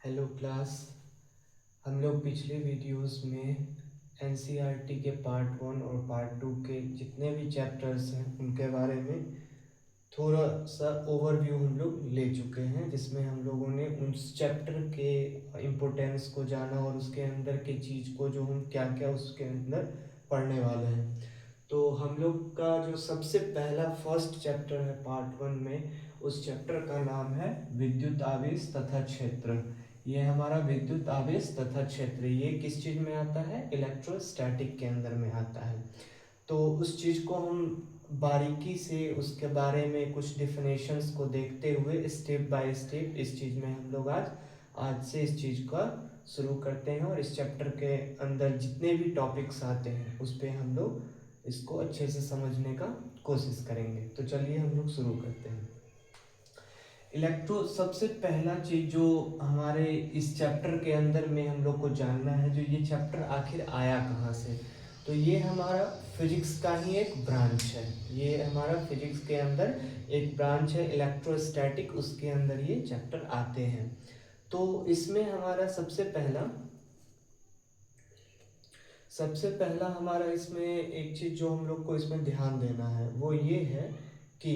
Hello class. हम लोग पिछले वीडियोस में एनसीईआरटी के पार्ट 1 और पार्ट 2 के जितने भी चैप्टर्स हैं उनके बारे में थोड़ा सा ओवरव्यू हम लोग ले चुके हैं, जिसमें हम लोगों ने उस चैप्टर के इम्पोर्टेंस को जाना और उसके अंदर के चीज़ को जो हम क्या क्या उसके अंदर पढ़ने वाले हैं। तो हम लोग का जो सबसे पहला फर्स्ट चैप्टर है पार्ट 1 में, उस चैप्टर का नाम है विद्युत आवेश तथा क्षेत्र। ये हमारा विद्युत आवेश तथा क्षेत्र ये किस चीज़ में आता है? इलेक्ट्रोस्टैटिक के अंदर में आता है। तो उस चीज़ को हम बारीकी से उसके बारे में कुछ डिफिनेशंस को देखते हुए स्टेप बाय स्टेप इस चीज़ में हम लोग आज से इस चीज़ का शुरू करते हैं, और इस चैप्टर के अंदर जितने भी टॉपिक्स आते हैं उस पर हम लोग इसको अच्छे से समझने का कोशिश करेंगे। तो चलिए हम लोग शुरू करते हैं। सबसे पहला चीज जो हमारे इस चैप्टर के अंदर में हम लोग को जानना है, जो ये चैप्टर आखिर आया कहाँ से। तो ये हमारा फिजिक्स का ही एक ब्रांच है। ये हमारा फिजिक्स के अंदर एक ब्रांच है इलेक्ट्रोस्टैटिक, उसके अंदर ये चैप्टर आते हैं। तो इसमें हमारा सबसे पहला हमारा इसमें एक चीज़ जो हम लोग को इसमें ध्यान देना है वो ये है कि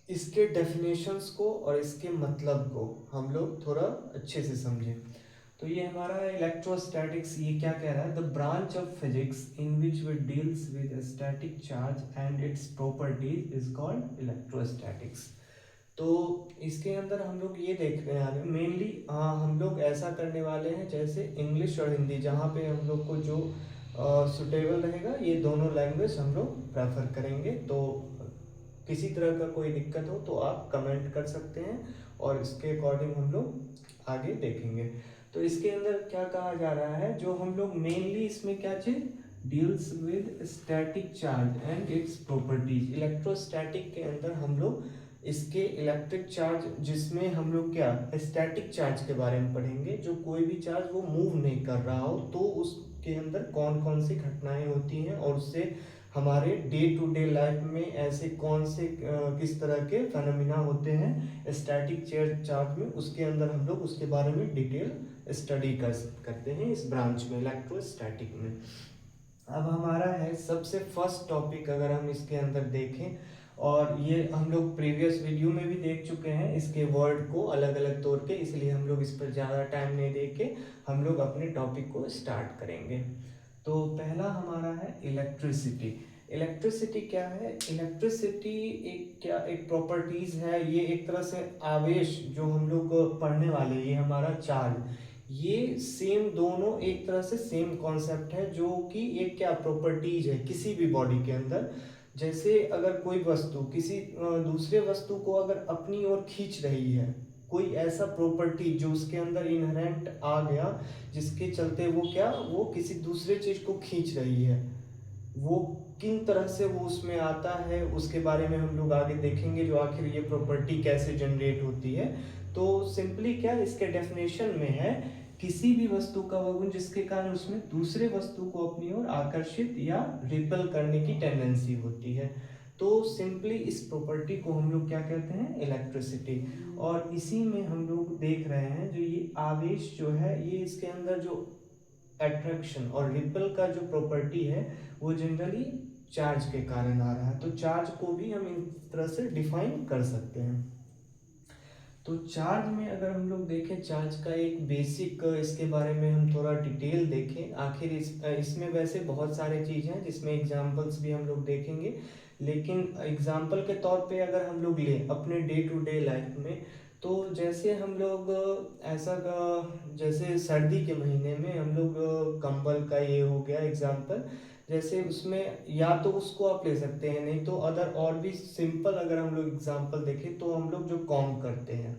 इसके डेफिनेशंस को और इसके मतलब को हम लोग थोड़ा अच्छे से समझें। तो ये हमारा इलेक्ट्रोस्टैटिक्स ये क्या कह रहा है? The branch of physics in which we deals with static charge and its properties is called electrostatics. तो इसके अंदर हम लोग ये देखने वाले मेनली हम लोग ऐसा करने वाले हैं, जैसे इंग्लिश और हिंदी जहाँ पे हम लोग को जो सुटेबल रहेगा ये दोनों लैंग्वेज हम लोग प्रेफर करेंगे। तो किसी तरह का कोई दिक्कत हो तो आप कमेंट कर सकते हैं और इसके अकॉर्डिंग हम लोग आगे देखेंगे। तो इसके अंदर क्या कहा जा रहा है, जो हम लोग मेनली इसमें क्या चीज deals with static charge and its properties. Electrostatic के अंदर हम लोग इसके इलेक्ट्रिक चार्ज, जिसमें हम लोग क्या स्टैटिक चार्ज के बारे में पढ़ेंगे, जो कोई भी चार्ज वो मूव नहीं कर रहा हो तो उसके अंदर कौन कौन सी घटनाएं होती हैं और उससे हमारे डे टू डे लाइफ में ऐसे कौन से किस तरह के फेनोमिना होते हैं स्टैटिक चार्ज में, उसके अंदर हम लोग उसके बारे में डिटेल स्टडी करते हैं इस ब्रांच में इलेक्ट्रोस्टैटिक में। अब हमारा है सबसे फर्स्ट टॉपिक, अगर हम इसके अंदर देखें, और ये हम लोग प्रीवियस वीडियो में भी देख चुके हैं इसके वर्ड को अलग अलग तौर पे, इसलिए हम लोग इस पर ज़्यादा टाइम नहीं दे के हम लोग अपने टॉपिक को स्टार्ट करेंगे। तो पहला हमारा है इलेक्ट्रिसिटी। इलेक्ट्रिसिटी क्या है? इलेक्ट्रिसिटी एक प्रॉपर्टीज है, ये एक तरह से आवेश जो हम लोग पढ़ने वाले, ये हमारा चार्ज, ये सेम दोनों एक तरह से सेम कॉन्सेप्ट है, जो कि एक क्या प्रॉपर्टीज है किसी भी बॉडी के अंदर। जैसे अगर कोई वस्तु किसी दूसरे वस्तु को अगर अपनी ओर खींच रही है, कोई ऐसा प्रॉपर्टी जो उसके अंदर इनहेरेंट आ गया, जिसके चलते वो किसी दूसरे चीज को खींच रही है, वो किन तरह से वो उसमें आता है उसके बारे में हम लोग आगे देखेंगे, जो आखिर ये प्रॉपर्टी कैसे जनरेट होती है। तो सिंपली क्या इसके डेफिनेशन में है, किसी भी वस्तु का वह गुण जिसके कारण उसमें दूसरे वस्तु को अपनी ओर आकर्षित या रिपेल करने की टेंडेंसी होती है। तो सिंपली इस प्रॉपर्टी को हम लोग क्या कहते हैं? इलेक्ट्रिसिटी। और इसी में हम लोग देख रहे हैं जो ये आवेश जो है, ये इसके अंदर जो अट्रैक्शन और रिपल का जो प्रॉपर्टी है वो जनरली चार्ज के कारण आ रहा है। तो चार्ज को भी हम इस तरह से डिफाइन कर सकते हैं। तो चार्ज में अगर हम लोग देखें, चार्ज का एक बेसिक इसके बारे में हम थोड़ा डिटेल देखें। आखिर इसमें वैसे बहुत सारे चीज़ हैं जिसमें एग्जांपल्स भी हम लोग देखेंगे, लेकिन एग्जांपल के तौर पे अगर हम लोग लें अपने डे टू डे लाइफ में, तो जैसे हम लोग जैसे सर्दी के महीने में हम लोग कंबल का ये हो गया एग्जांपल, जैसे उसमें या तो उसको आप ले सकते हैं, नहीं तो अदर और भी सिंपल अगर हम लोग एग्जांपल देखें तो हम लोग जो कॉम्ब करते हैं,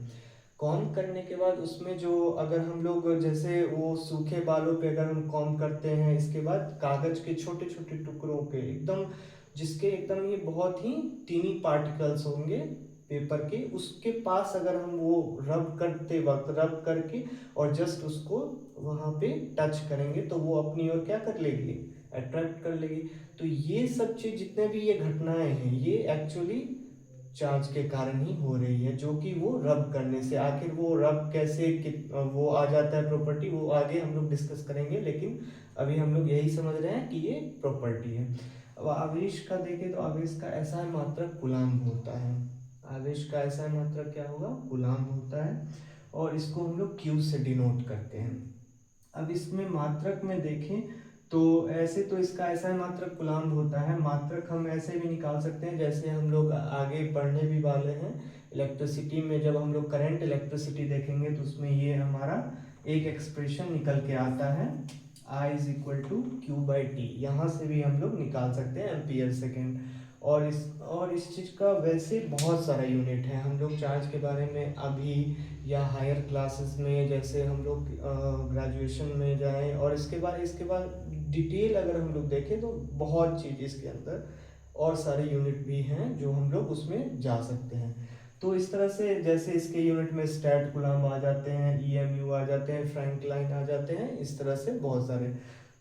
कॉम्ब करने के बाद उसमें जो अगर हम लोग जैसे वो सूखे बालों पे अगर हम कॉम्ब करते हैं, इसके बाद कागज के छोटे छोटे टुकड़ों के एकदम, जिसके एकदम ये बहुत ही टीनी पार्टिकल्स होंगे पेपर के, उसके पास अगर हम वो रब करते वक्त रब करके और जस्ट उसको वहां पे टच करेंगे तो वो अपनी ओर क्या कर लेगी? अट्रैक्ट कर लेगी। तो ये सब चीज जितने भी ये घटनाएं हैं, ये एक्चुअली चार्ज के कारण ही हो रही है, जो कि वो रब करने से। आखिर वो रब कैसे वो आ जाता है प्रॉपर्टी, वो आगे हम लोग डिस्कस करेंगे, लेकिन अभी हम लोग यही समझ रहे हैं कि ये प्रॉपर्टी है। अब आवेश का देखें तो आवेश का ऐसा मात्रक कूलाम्ब होता है। आवेश का ऐसा मात्रक क्या होगा, कूलाम्ब होता है, और इसको हम लोग क्यू से डिनोट करते हैं। अब इसमें मात्रक में देखें तो ऐसे तो इसका ऐसा मात्रक कूलाम्ब होता है। मात्रक हम ऐसे भी निकाल सकते हैं, जैसे हम लोग आगे पढ़ने भी वाले हैं इलेक्ट्रिसिटी में। जब हम लोग करंट इलेक्ट्रिसिटी देखेंगे तो उसमें ये हमारा एक एक्सप्रेशन निकल के आता है, I is equal to Q by T. यहाँ से भी हम लोग निकाल सकते हैं एम्पियर सेकेंड। और इस चीज़ का वैसे बहुत सारा यूनिट है। हम लोग चार्ज के बारे में अभी या हायर क्लासेस में, जैसे हम लोग ग्रेजुएशन में जाएं, और इसके बाद डिटेल अगर हम लोग देखें तो बहुत चीज़ इसके अंदर और सारे यूनिट भी हैं जो हम लोग उसमें जा सकते हैं। तो इस तरह से जैसे इसके यूनिट में स्टैट कूलाम्ब आ जाते हैं, EMU आ जाते हैं, फ्रैंकलाइन आ जाते हैं, इस तरह से बहुत सारे।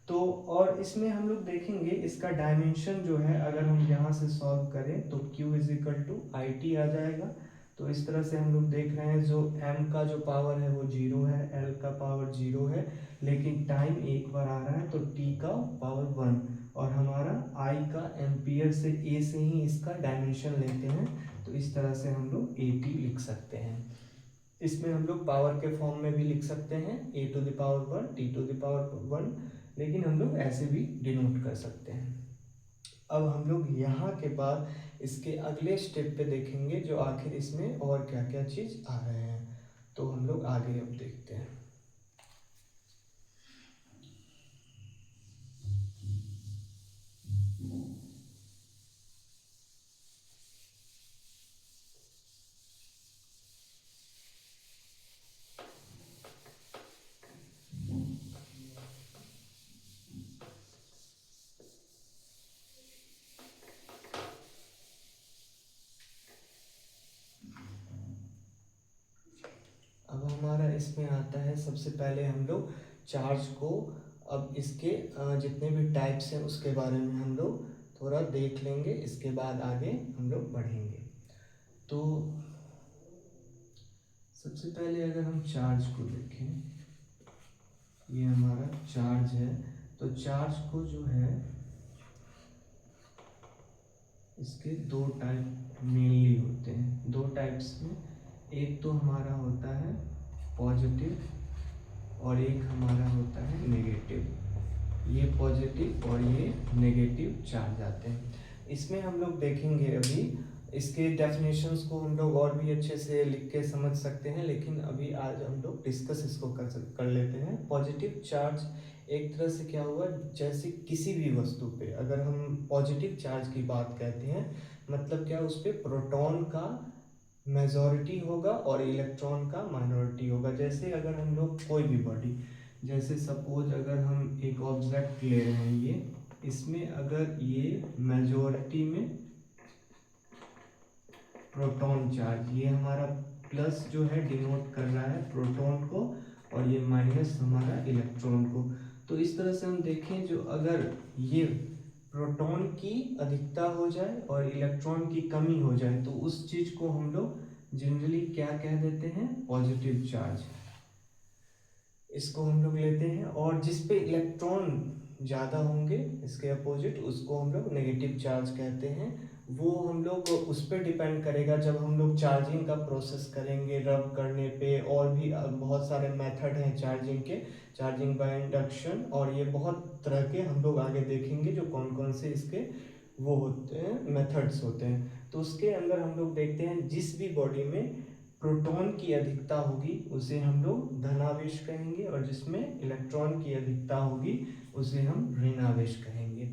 तो और इसमें हम लोग देखेंगे इसका डायमेंशन जो है, अगर हम यहाँ से सॉल्व करें तो Q is equal to I T आ जाएगा। तो इस तरह से हम लोग देख रहे हैं जो M का जो पावर है वो 0 है, L का पावर 0 है, लेकिन टाइम एक बार आ रहा है तो T का पावर 1, और हमारा I का एम्पियर से A से ही इसका डायमेंशन लेते हैं, तो इस तरह से हम लोग AT लिख सकते हैं। इसमें हम लोग पावर के फॉर्म में भी लिख सकते हैं, A to the power 1 T to the power 1, लेकिन हम लोग ऐसे भी डिनोट कर सकते हैं। अब हम लोग यहाँ के बाद इसके अगले स्टेप पे देखेंगे जो आखिर इसमें और क्या क्या चीज़ आ रहे हैं, तो हम लोग आगे अब देखते हैं। अब हमारा इसमें आता है, सबसे पहले हम लोग चार्ज को, अब इसके जितने भी टाइप्स हैं उसके बारे में हम लोग थोड़ा देख लेंगे, इसके बाद आगे हम लोग बढ़ेंगे। तो सबसे पहले अगर हम चार्ज को देखें, ये हमारा चार्ज है, तो चार्ज को जो है इसके दो टाइप मेनली होते हैं। दो टाइप्स में, एक तो हमारा होता है पॉजिटिव और एक हमारा होता है नेगेटिव। ये पॉजिटिव और ये नेगेटिव चार्ज आते हैं। इसमें हम लोग देखेंगे अभी इसके डेफिनेशंस को हम लोग और भी अच्छे से लिख के समझ सकते हैं, लेकिन अभी आज हम लोग डिस्कस इसको कर लेते हैं। पॉजिटिव चार्ज एक तरह से क्या हुआ, जैसे किसी भी वस्तु पे अगर हम पॉजिटिव चार्ज की बात कहते हैं, मतलब क्या, उस पर प्रोटॉन का मेजॉरिटी होगा और इलेक्ट्रॉन का माइनॉरिटी होगा। जैसे अगर हम लोग कोई भी बॉडी, जैसे सपोज अगर हम एक ऑब्जेक्ट ले रहे हैं, ये इसमें अगर ये मेजॉरिटी में प्रोटॉन चार्ज, ये हमारा प्लस जो है डिनोट कर रहा है प्रोटॉन को, और ये माइनस हमारा इलेक्ट्रॉन को। तो इस तरह से हम देखें, जो अगर ये प्रोटॉन की अधिकता हो जाए और इलेक्ट्रॉन की कमी हो जाए, तो उस चीज को हम लोग जनरली क्या कह देते हैं, पॉजिटिव चार्ज। इसको हम लोग लेते हैं, और जिस पे इलेक्ट्रॉन ज़्यादा होंगे इसके अपोजिट, उसको हम लोग नेगेटिव चार्ज कहते हैं। वो हम लोग उस पर डिपेंड करेगा, जब हम लोग चार्जिंग का प्रोसेस करेंगे रब करने पे, और भी बहुत सारे मेथड हैं चार्जिंग के, चार्जिंग बाय इंडक्शन, और ये बहुत तरह के हम लोग आगे देखेंगे जो कौन कौन से इसके वो होते हैं, मेथड्स होते हैं। तो उसके अंदर हम लोग देखते हैं, जिस भी बॉडी में प्रोटॉन की अधिकता होगी उसे हम लोग धनावेश कहेंगे, और जिसमें इलेक्ट्रॉन की अधिकता होगी उसे हम ऋणावेश कहेंगे।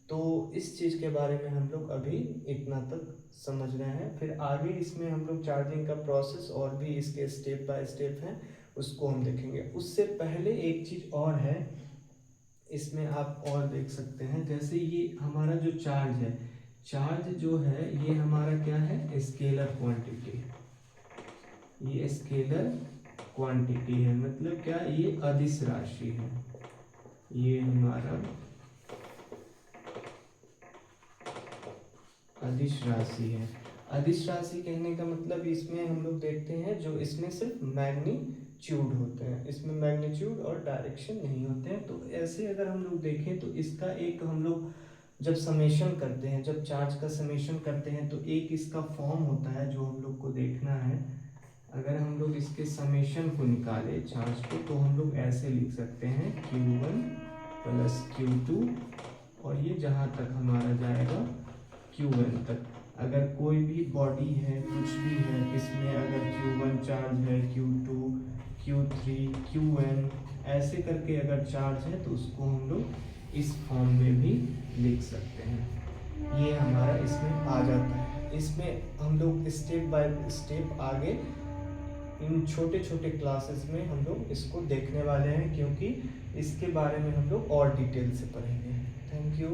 तो इस चीज़ के बारे में हम लोग अभी इतना तक समझ रहे हैं। फिर आगे इसमें हम लोग चार्जिंग का प्रोसेस और भी इसके स्टेप बाय स्टेप हैं, उसको हम देखेंगे। उससे पहले एक चीज़ और है, इसमें आप और देख सकते हैं, जैसे ये हमारा जो चार्ज है, चार्ज जो है ये हमारा क्या है, स्केलर क्वांटिटी। ये स्केलर क्वांटिटी है, मतलब क्या, ये अदिश राशि है। ये हमारा अदिश राशि है। अदिश राशि कहने का मतलब इसमें हम लोग देखते हैं जो इसमें सिर्फ मैग्नीट्यूड होते हैं, इसमें मैग्नीट्यूड और डायरेक्शन नहीं होते हैं। तो ऐसे अगर हम लोग देखें तो इसका एक हम लोग जब समेशन करते हैं, जब चार्ज का समेशन करते हैं तो एक इसका फॉर्म होता है जो हम लोग को देखना है। अगर हम लोग इसके समेशन को निकालें चार्ज को, तो हम लोग ऐसे लिख सकते हैं Q1 प्लस Q2, और ये जहाँ तक हमारा जाएगा Qn तक। अगर कोई भी बॉडी है, कुछ भी है, इसमें अगर Q1 चार्ज है, Q2, Q3, Qn ऐसे करके अगर चार्ज है तो उसको हम लोग इस फॉर्म में भी लिख सकते हैं। ये हमारा इसमें आ जाता है। इसमें हम लोग स्टेप बाय स्टेप आगे इन छोटे छोटे क्लासेस में हम लोग इसको देखने वाले हैं, क्योंकि इसके बारे में हम लोग और डिटेल से पढ़ेंगे। Thank you.